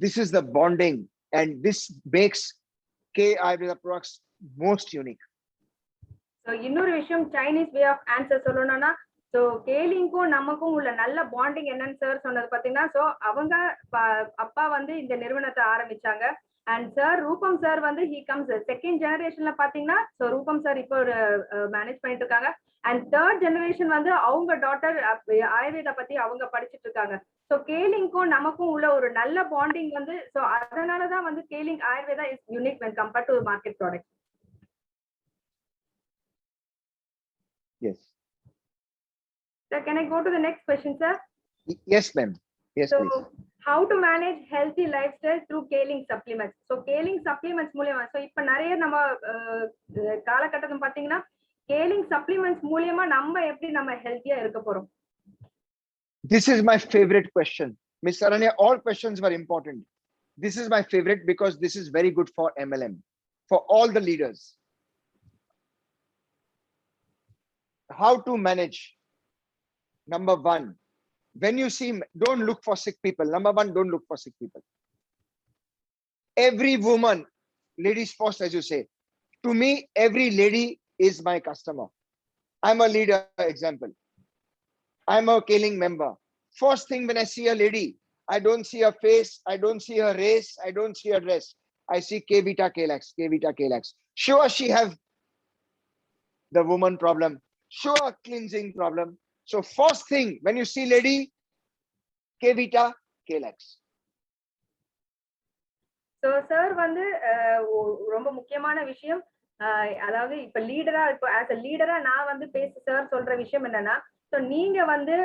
This is the bonding, and this makes K Ayurveda products most unique. So இன்னொரு விஷயம், Chinese way of answer சொல்லணும்னா, so கேலிங்க்கும் நமக்கும் உள்ள நல்ல bonding என்னன்னு sir சொன்னது பாத்தீங்கன்னா, so அவங்க அப்பா வந்து இந்த நிறுவனத்தை ஆரம்பிச்சாங்க. அண்ட் சார் ரூபம் சார் வந்து ஹி கம்ஸ் செகண்ட் ஜெனரேஷன்ல பாத்தீங்கன்னா, ஸோ ரூபம் சார் இப்போ ஒரு மேனேஜ் பண்ணிட்டு இருக்காங்க. அண்ட் தேர்ட் ஜெனரேஷன் வந்து அவங்க டாட்டர் ஆயுர்வேதா பத்தி அவங்க படிச்சுட்டு இருக்காங்க. ஸோ கேலிங்க்கும் நமக்கும் உள்ள ஒரு நல்ல பாண்டிங் வந்து, ஸோ அதனாலதான் வந்து calling Ayurveda is unique when compared to market products. Yes. Sir, can I go to the next question, sir? Yes, ma'am. Yes, so, please. How to manage healthy lifestyle through K-Link supplements? So K-Link supplements மூலமா, so இப்ப நிறைய நம்ம காலகட்டத்துல பாத்தீங்கன்னா K-Link supplements மூலமா நம்ம எப்படி நம்ம ஹெல்த்தியா இருக்க போறோம்? This is my favorite question, Miss Saranya. All questions were important. This is my favorite because this is very good for MLM, for all the leaders. How to manage? Number one, when you see, don't look for sick people. Number one, don't look for sick people. Every woman, ladies first, as you say, to me, every lady is my customer. I'm a leader, example. I'm a K-Link member. First thing when I see a lady, I don't see her face, I don't see her race, I don't see her dress. I see K-Vita K-Lax, K-Vita K-Lax. Sure, she have the woman problem. Sure, cleansing problem. So first thing, when you see lady, K-Vita K-Lax. So sir வந்து ரொம்ப முக்கியமான விஷயம், அதாவது இப்ப லீடரா, இப்போ as a லீடரா நான் வந்து சார் சொல்ற விஷயம் என்னன்னா, ஸோ நீங்க வந்து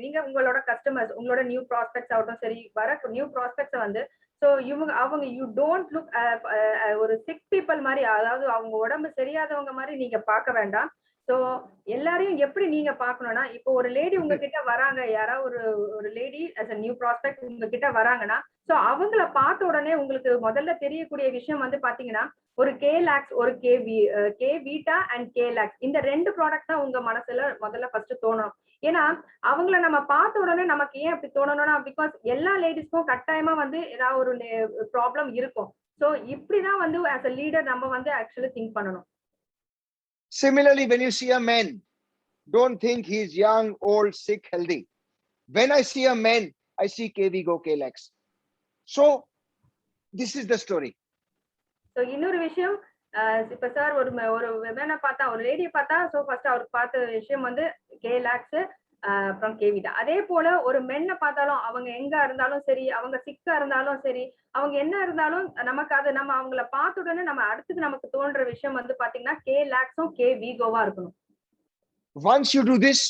நீங்க உங்களோட கஸ்டமர்ஸ், உங்களோட நியூ ப்ராஸ்பெக்ட்ஸ் ஆகட்டும் சரி, வர நியூ ப்ராஸ்பெக்ட்ஸை வந்து சோ இவங்க அவங்க யூ டோன்ட் லுக் ஒரு சிக் பீப்பிள் மாதிரி, அதாவது அவங்க உடம்பு சரியாதவங்க மாதிரி நீங்க பார்க்க வேண்டாம். சோ எல்லாரையும் எப்படி நீங்க பார்க்கணும்னா, இப்போ ஒரு லேடி உங்ககிட்ட வராங்க, யாராவது ஒரு ஒரு lady as a new prospect உங்ககிட்ட வராங்கன்னா, சோ அவங்கள பார்த்த உடனே உங்களுக்கு முதல்ல தெரியக்கூடிய விஷயம் வந்து பாத்தீங்கன்னா, ஒரு கேலாக்ஸ், ஒரு கே வீட்டா அண்ட் கேலாக்ஸ், இந்த 2 ப்ராடக்ட் தான் உங்க மனசுல முதல்ல ஃபர்ஸ்ட் தோணணும். ஏன்னா அவங்கள நம்ம பார்த்த உடனே நமக்கு ஏன் அப்படி தோணணும்னா, பிகாஸ் எல்லா லேடிஸ்க்கும் கட்டாயமா வந்து ஏதாவது ஒரு ப்ராப்ளம் இருக்கும். சோ இப்படிதான் வந்து as a லீடர் நம்ம வந்து ஆக்சுவலி திங்க் பண்ணணும். Similarly, when you see a man, don't think he's young, old, sick, healthy. When I see a man, I see KVGO, KLAX. So this is the story. So இன்னொரு விஷயம், இப்ப sir ஒரு ஒரு விமனை பார்த்தா, ஒரு லேடியை பார்த்தா, so first அவருக்கு பார்த்த விஷயம் வந்து கேலாக்ஸ் அப்புறம் கேவிடா. அதே போல ஒரு மென்னை பார்த்தாலும் அவங்க எங்க இருந்தாலும் சரி, அவங்க சிக்கா இருந்தாலும் சரி, அவங்க என்ன இருந்தாலும் நமக்கு அது நம்ம அவங்கள பார்த்த உடனே நம்ம அடுத்தது நமக்கு தோன்ற விஷயம் வந்து பாத்தீங்கன்னா கேலாக்ஸும் கேவிகோவா இருக்கணும். Once you do this,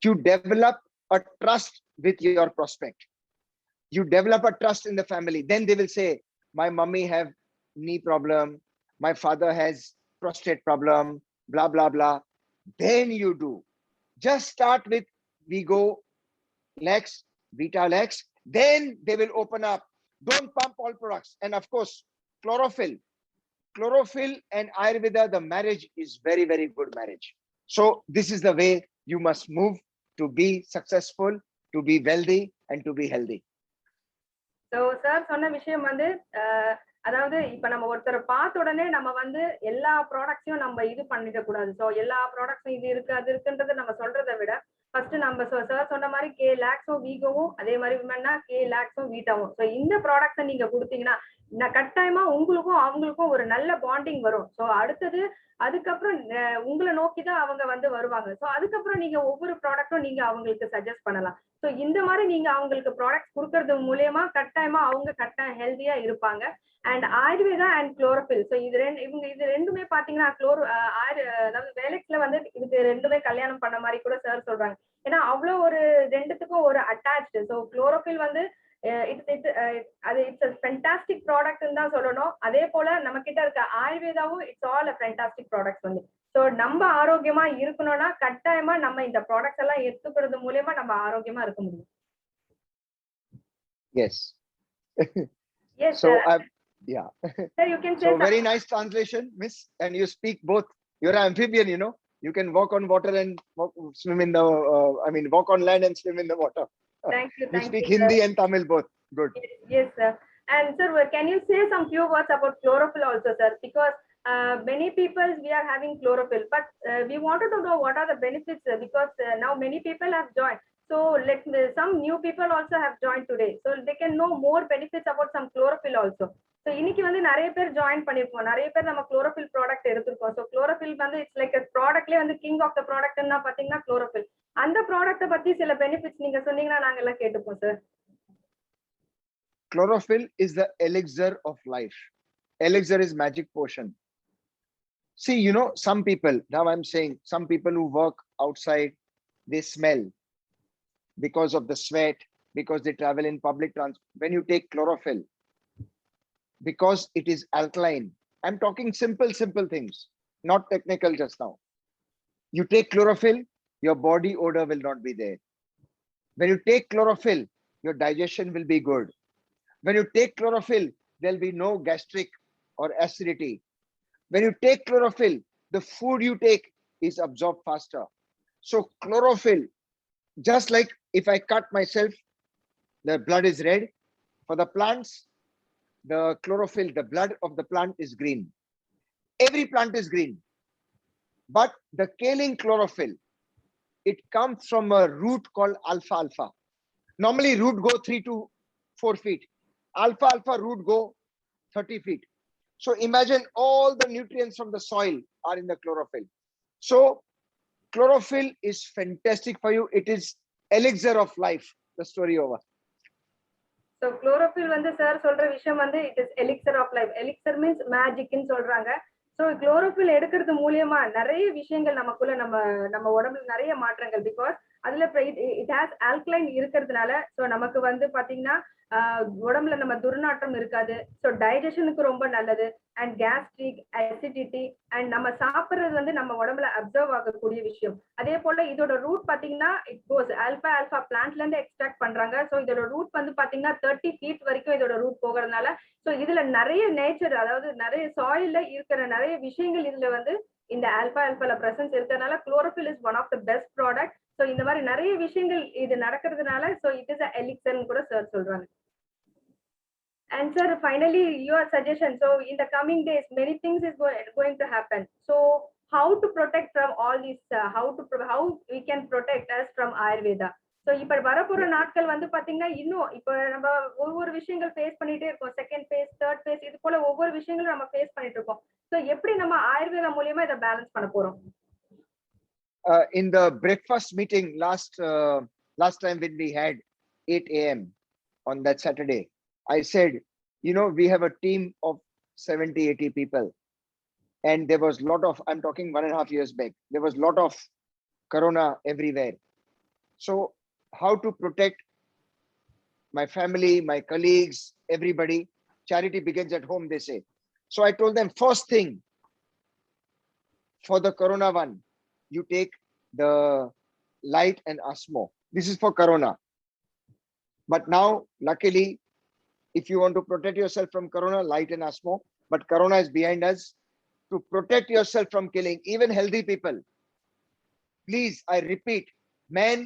you develop a trust with your prospect. You develop a trust in the family. Then they will say, my mummy have knee problem, my father has prostate problem, blah blah blah. Then you do. Just start with Vigo Lex, Vita Lex. Then they will open up. Don't pump all products. And of course, chlorophyll. Chlorophyll and Ayurveda, the marriage is very, very good marriage. So this is the way you must move to be successful, to be wealthy, and to be healthy. So sir சொன்ன விஷயம் வந்து அதாவது இப்ப நம்ம ஒருத்தரை பார்த்த உடனே நம்ம வந்து எல்லா ப்ராடக்ட்ஸையும் நம்ம இது பண்ணிட கூடாது. சோ எல்லா ப்ராடக்ட்ஸும் இது இருக்கு அது இருக்குன்றத நம்ம சொல்றதை விட ஃபர்ஸ்ட் நம்ம சார் சொன்ன மாதிரி கேலாக்ஸும் வீகோவும், அதே மாதிரி விமன்னா கேலாக்ஸும் வீட்டாவும், சோ இந்த ப்ராடக்ட்ஸை நீங்க கொடுத்தீங்கன்னா கட்டாயமா உங்களுக்கும் அவங்களுக்கும் ஒரு நல்ல பாண்டிங் வரும். சோ அடுத்தது அதுக்கப்புறம் உங்களை நோக்கிதான் அவங்க வந்து வருவாங்க. சோ அதுக்கப்புறம் நீங்க ஒவ்வொரு ப்ராடக்டும் நீங்க அவங்களுக்கு சஜஸ்ட் பண்ணலாம். சோ இந்த மாதிரி நீங்க அவங்களுக்கு ப்ராடக்ட் கொடுக்கறது மூலியமா கட்டாயமா அவங்க கட்டாயம் ஹெல்தியா இருப்பாங்க. And Ayurveda and chlorophyll, so இது ரெண்டுமே பாத்தீங்கன்னா அதாவது வேலைக்குல வந்து இதுக்கு ரெண்டுமே கல்யாணம் பண்ண மாதிரி கூட சார் சொல்றாங்க. ஏன்னா அவ்வளவு ஒரு ரெண்டுத்துக்கும் ஒரு அட்டாச்சு. சோ குளோரோஃபில் வந்து இட்ஸ் ஃபென்டாஸ்டிக் ப்ராடக்ட் தான் சொல்லணும். அதே போல நம்ம கிட்ட இருக்க ஆயுர்வேதாவும் it's all a fantastic product வந்து. சோ நம்ம ஆரோக்கியமா இருக்கணும்னா கட்டாயமா நம்ம இந்த ப்ராடக்ட்ஸ் எல்லாம் எடுத்துக்கிறது மூலியமா நம்ம ஆரோக்கியமா இருக்க முடியும். Yes. Yes, so sir. Yeah. Sir, you can say so something. Very nice translation, miss. And you speak both. You're an amphibian, you know. You can walk on water and swim in the. Walk on land and swim in the water. Thank you. You speak Hindi and Tamil both. Good. Yes, sir. And sir, can you say some few words about chlorophyll also, sir? Because many people we are having chlorophyll, but we wanted to know what are the benefits, because now many people have joined. So some new people also have joined today, so they can know more benefits about some chlorophyll also. So இன்னைக்கு வந்து நிறைய பேர் join பண்ணிருக்கோம், நிறைய பேர் நம்ம chlorophyll product எடுத்திருக்கோம். So chlorophyll வந்து இட்ஸ் லைக் ப்ராடக்ட்லேயே வந்து கிங் ஆஃப் த ப்ராடக்ட்னா பாத்தீங்கன்னா குளோரோஃபில். அந்த ப்ராடக்ட்டை பத்தி சில பெனிஃபிட்ஸ் நீங்க சொன்னீங்கன்னா நாங்க எல்லாம் கேட்டுப்போம் sir. Chlorophyll is the elixir of life. Elixir is magic potion. See, you know, some people, now I'm saying, some people who work outside, they smell because of the sweat, because they travel in public transport. When you take chlorophyll, because it is alkaline, I'm talking simple things, not technical just now. You take chlorophyll, your body odor will not be there. When you take chlorophyll, your digestion will be good. When you take chlorophyll, there'll be no gastric or acidity. When you take chlorophyll, the food you take is absorbed faster. So chlorophyll, just like if I cut myself, the blood is red. For the plants, the chlorophyll, the blood of the plant is green. Every plant is green. But the kaolin chlorophyll, it comes from a root called alfalfa. Normally root go 3 to 4 feet. Alfalfa root go 30 feet. So imagine all the nutrients from the soil are in the chlorophyll. So chlorophyll is fantastic for you. It is elixir of life. The story over. So chlorophyll வந்து sir சொல்ற விஷயம் வந்து it is elixir of life. Elixir means magic ன்னு சொல்றாங்க. So chlorophyll எடுக்கிறது மூலியமா நிறைய விஷயங்கள் நமக்குள்ள நம்ம உடம்புல நிறைய மாற்றங்கள், பிகாஸ் அதுல it has alkaline இருக்கிறதுனால, so நமக்கு வந்து பாத்தீங்கன்னா உடம்புல நம்ம துர்நாற்றம் இருக்காது. ஸோ டைஜஷனுக்கு ரொம்ப நல்லது. அண்ட் கேஸ்ட்ரிக், அசிடிட்டி அண்ட் நம்ம சாப்பிடுறது வந்து நம்ம உடம்புல அப்சர்வ் ஆகக்கூடிய விஷயம். அதே போல இதோட ரூட் பாத்தீங்கன்னா இட் கோஸ் ஆல்பா பிளான்ட்ல இருந்து எக்ஸ்ட்ராக்ட் பண்றாங்க. ஸோ இதோட ரூட் வந்து பாத்தீங்கன்னா 30 ஃபீட் வரைக்கும் இதோட ரூட் போகிறதுனால ஸோ இதுல நிறைய நேச்சர், அதாவது நிறைய சாயில்ல இருக்கிற நிறைய விஷயங்கள் இதுல வந்து இந்த ஆல்பால பிரசன்ஸ் இருக்கிறதுனால chlorophyll is one of the best product. So இந்த மாதிரி நிறைய விஷயங்கள் இது நடக்கிறதுனால ஸோ இட் இஸ் எலிக்சர்னு கூட சார் சொல்றாங்க. And sir, finally, your suggestion. So in the coming days, many things is going to happen. So how to protect from all these? How we can protect us from Ayurveda? So இப்ப வரப்போற நாட்கள் வந்து பாத்தீங்கன்னா இன்னும் இப்ப நம்ம ஒவ்வொரு விஷயங்கள் ஃபேஸ் பண்ணிட்டே இருக்கோம். செகண்ட் ஃபேஸ், தேர்ட் ஃபேஸ், இது போல ஒவ்வொரு விஷயங்களும் நம்ம ஃபேஸ் பண்ணிட்டு இருக்கோம். ஸோ எப்படி நம்ம ஆயுர்வேதா மூலியமா இதை பேலன்ஸ் பண்ண போறோம்? In the breakfast meeting last time when we had 8 a.m. on that Saturday, I said, we have a team of 70-80 people, and there was a lot of, I'm talking 1.5 years back, there was a lot of corona everywhere. So how to protect my family, my colleagues, everybody? Charity begins at home, they say. So I told them, first thing for the corona one, you take the light and asthma. This is for corona. But now, luckily, if you want to protect yourself from corona, light and asthma, but corona is behind us. To protect yourself from killing even healthy people, please, I repeat, men,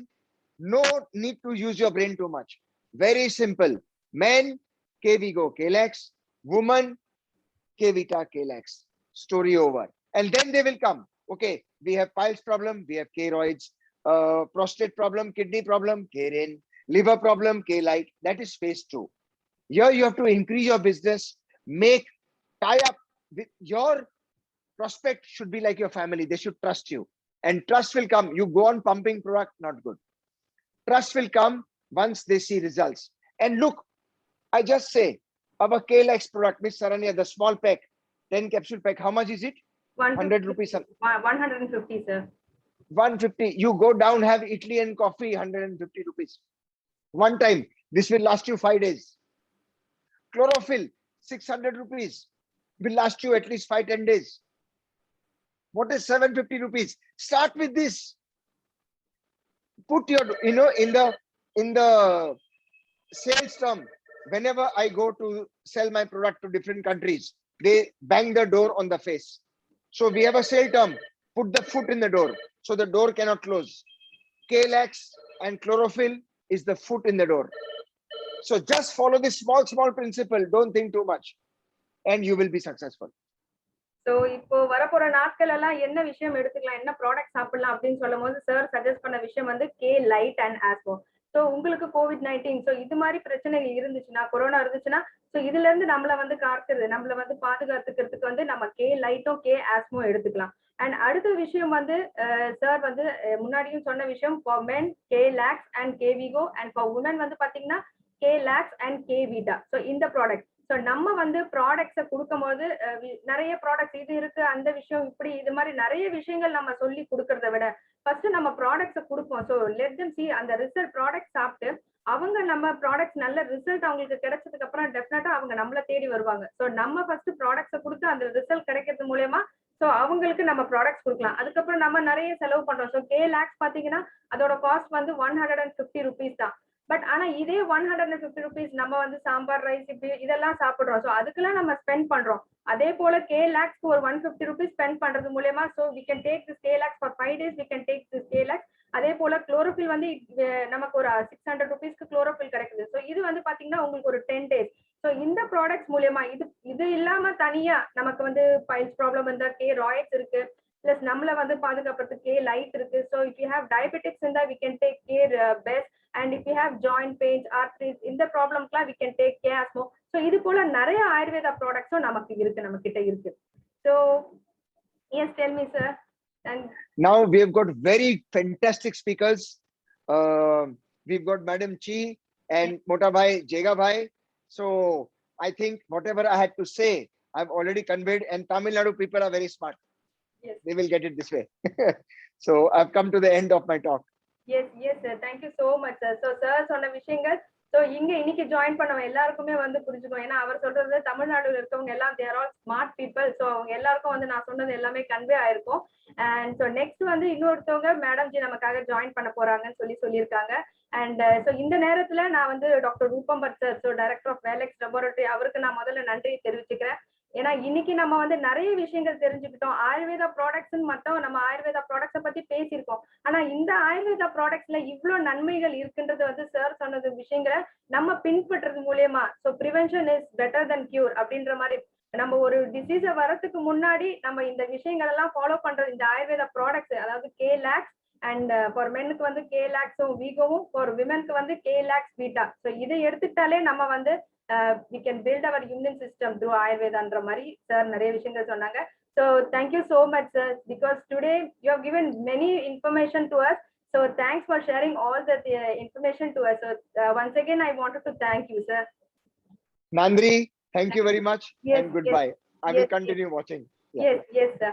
no need to use your brain too much. Very simple. Men, K-Vigo, K-Lax. Woman, K-Vita, K-Lax. Story over. And then they will come. Okay, we have piles problem, we have K-roids, prostate problem, kidney problem, K-rin, liver problem, K-light. That is phase 2. Here you have to increase your business, tie up with your prospect should be like your family. They should trust you, and trust will come. You go on pumping product, not good. Trust will come once they see results. And look, I just say, our K-Lax product, Miss Saranya, the small pack, 10 capsule pack, how much is it? 100 rupees. 150, sir. 150. You go down, have Italy and coffee, 150 rupees. One time. This will last you 5 days. Chlorophyll, 600 rupees. Will last you at least 5-10 days. What is 750 rupees? Start with this. Put your, in the sales term, whenever I go to sell my product to different countries, they bang the door on the face. So we have a sale term, put the foot in the door, so the door cannot close. K-Lax and chlorophyll is the foot in the door. So just follow this small principle. Don't think too much, and you will be successful. So இப்போ வரப்போற நாட்கள் எல்லாம் என்ன விஷயம் எடுத்துக்கலாம், என்ன product சாப்பிடலாம் அப்படின்னு சொல்லும் போது சார் சஜஸ்ட் பண்ண விஷயம் வந்து K-Lite and Asmo. ஸோ உங்களுக்கு COVID-19 ஸோ இது மாதிரி பிரச்சனைகள் இருந்துச்சுன்னா, கொரோனா இருந்துச்சுன்னா, ஸோ இதுல இருந்து நம்மள வந்து காக்கிறது, நம்மள வந்து பாதுகாத்துக்கிறதுக்கு வந்து நம்ம K-Lite-ம் K-Asmo எடுத்துக்கலாம். அண்ட் அடுத்த விஷயம் வந்து சார் வந்து முன்னாடியும் சொன்ன விஷயம், for men K-Lax and K-Vigo, and for women வந்து பாத்தீங்கன்னா K-Lax and K-Vita. ஸோ இந்த ப்ராடக்ட் ஸோ நம்ம வந்து ப்ராடக்ட்ஸை கொடுக்கும் போது நிறைய ப்ராடக்ட்ஸ் இது இருக்கு, அந்த விஷயம் இப்படி, இது மாதிரி நிறைய விஷயங்கள் நம்ம சொல்லி கொடுக்கறத விட ஃபர்ஸ்ட் நம்ம ப்ராடக்ட்ஸை கொடுப்போம். ஸோ லெட் தெம் see அந்த ரிசல்ட் ப்ராடக்ட் சாப்பிட்டு அவங்க நம்ம ப்ராடக்ட்ஸ் நல்ல ரிசல்ட் அவங்களுக்கு கிடைச்சதுக்கு அப்புறம் டெஃபினட்டா அவங்க நம்மள தேடி வருவாங்க. ஸோ நம்ம ஃபர்ஸ்ட் ப்ராடக்ட்ஸை கொடுத்து அந்த ரிசல்ட் கிடைக்கிறது மூலயமா ஸோ அவங்களுக்கு நம்ம ப்ராடக்ட்ஸ் கொடுக்கலாம். அதுக்கப்புறம் நம்ம நிறைய செலவு பண்றோம். ஸோ K-Lax பாத்தீங்கன்னா அதோட காஸ்ட் வந்து 150 rupees தான். பட் ஆனா இதே 150 rupees நம்ம வந்து சாம்பார், ரைஸ், இப்படி இதெல்லாம் சாப்பிடுறோம். ஸோ அதுக்கெல்லாம் நம்ம ஸ்பெண்ட் பண்றோம். அதே போல K-Lax ஒரு 150 rupees ஸ்பெண்ட் பண்றது மூலமா so we can take this K-Lax for 5 days, we can take this K-Lax. அதே போல குளோரோஃபில் வந்து நமக்கு ஒரு 600 rupeesக்கு குளோரோஃபில் கிடைக்குது. ஸோ இது வந்து பாத்தீங்கன்னா உங்களுக்கு ஒரு 10 days. ஸோ இந்த ப்ராடக்ட்ஸ் மூலமா இது இல்லாம தனியா நமக்கு வந்து பைல்ஸ் ப்ராப்ளம் இருந்தா K-Roids இருக்கு, பிளஸ் நம்மள வந்து பாதுகாக்கிறதுக்கு K-Lite இருக்கு. So if you have diabetics இருந்தா we can take K-Best. And if you have joint pains, arthritis, இந்த ப்ராப்ளம்க்குலாம் we can take K-Asmo. So இது போல நிறைய ஆயுர்வேதா ப்ராடக்ட்ஸும் நமக்கு இருக்கு, நம்ம கிட்ட இருக்கு. So yes, tell me sir. And now we have got very fantastic speakers. We've got Madam Chi and Mota Bhai, Jega Bhai. So I think whatever I had to say, I've already conveyed, and Tamil Nadu people are very smart. yes, They will get it this way. So I've come to the end of my talk. yes sir, thank you so much sir. So sir சொன்ன விஷயங்கள் so இங்க இன்னைக்கு join பண்ணவங்க எல்லாருக்குமே வந்து புரிஞ்சுக்கும். ஏன்னா அவர் சொல்றது தமிழ்நாடுல இருக்கவங்க எல்லாம் தேர் ஆல் ஸ்மார்ட் பீப்புள். சோ அவங்க எல்லாருக்கும் வந்து நான் சொன்னது எல்லாமே கன்வே ஆயிருக்கும். அண்ட் ஸோ நெக்ஸ்ட் வந்து இன்னொருத்தவங்க மேடம் ஜி நமக்காக ஜாயின் பண்ண போறாங்கன்னு சொல்லியிருக்காங்க. அண்ட் ஸோ இந்த நேரத்துல நான் வந்து doctor Rupam Bhat sir, so director of Velex laboratory, அவருக்கு நான் முதல்ல நன்றியை தெரிவிச்சுக்கிறேன். ஏன்னா இன்னைக்கு நம்ம வந்து நிறைய விஷயங்கள் தெரிஞ்சுக்கிட்டோம். ஆயுர்வேதா ப்ராடக்ட்ஸ் மட்டும் நம்ம ஆயுர்வேதா ப்ராடக்ட்ஸை பத்தி பேசியிருக்கோம். ஆனா இந்த ஆயுர்வேதா ப்ராடக்ட்ஸ்ல இவ்வளவு நன்மைகள் இருக்குன்றது வந்து சார் சொன்னது விஷயங்களை நம்ம பின்பற்றுறது மூலியமா, so prevention is better then cure அப்படின்ற மாதிரி நம்ம ஒரு டிசீஸ வரதுக்கு முன்னாடி நம்ம இந்த விஷயங்கள் எல்லாம் ஃபாலோ பண்றது இந்த ஆயுர்வேதா ப்ராடக்ட்ஸ், அதாவது கேலாக்ஸ் அண்ட் ஃபார் மென்னுக்கு வந்து கேலாக்ஸும் வீகோவும், ஃபார் விமென்க்கு வந்து கேலாக்ஸ் பீட்டா. ஸோ இதை எடுத்துக்கிட்டாலே நம்ம வந்து we can build our immune system through ayurveda மாதிரி சார் நிறைய விஷயங்கள் சொன்னாங்க. So thank you so much sir, because today you have given many information to us. So thanks for sharing all the information to us. So once again I wanted to thank you sir. Nandri, thank you very much. Yes, and goodbye. yes, I will yes, continue watching. Yes, yes sir.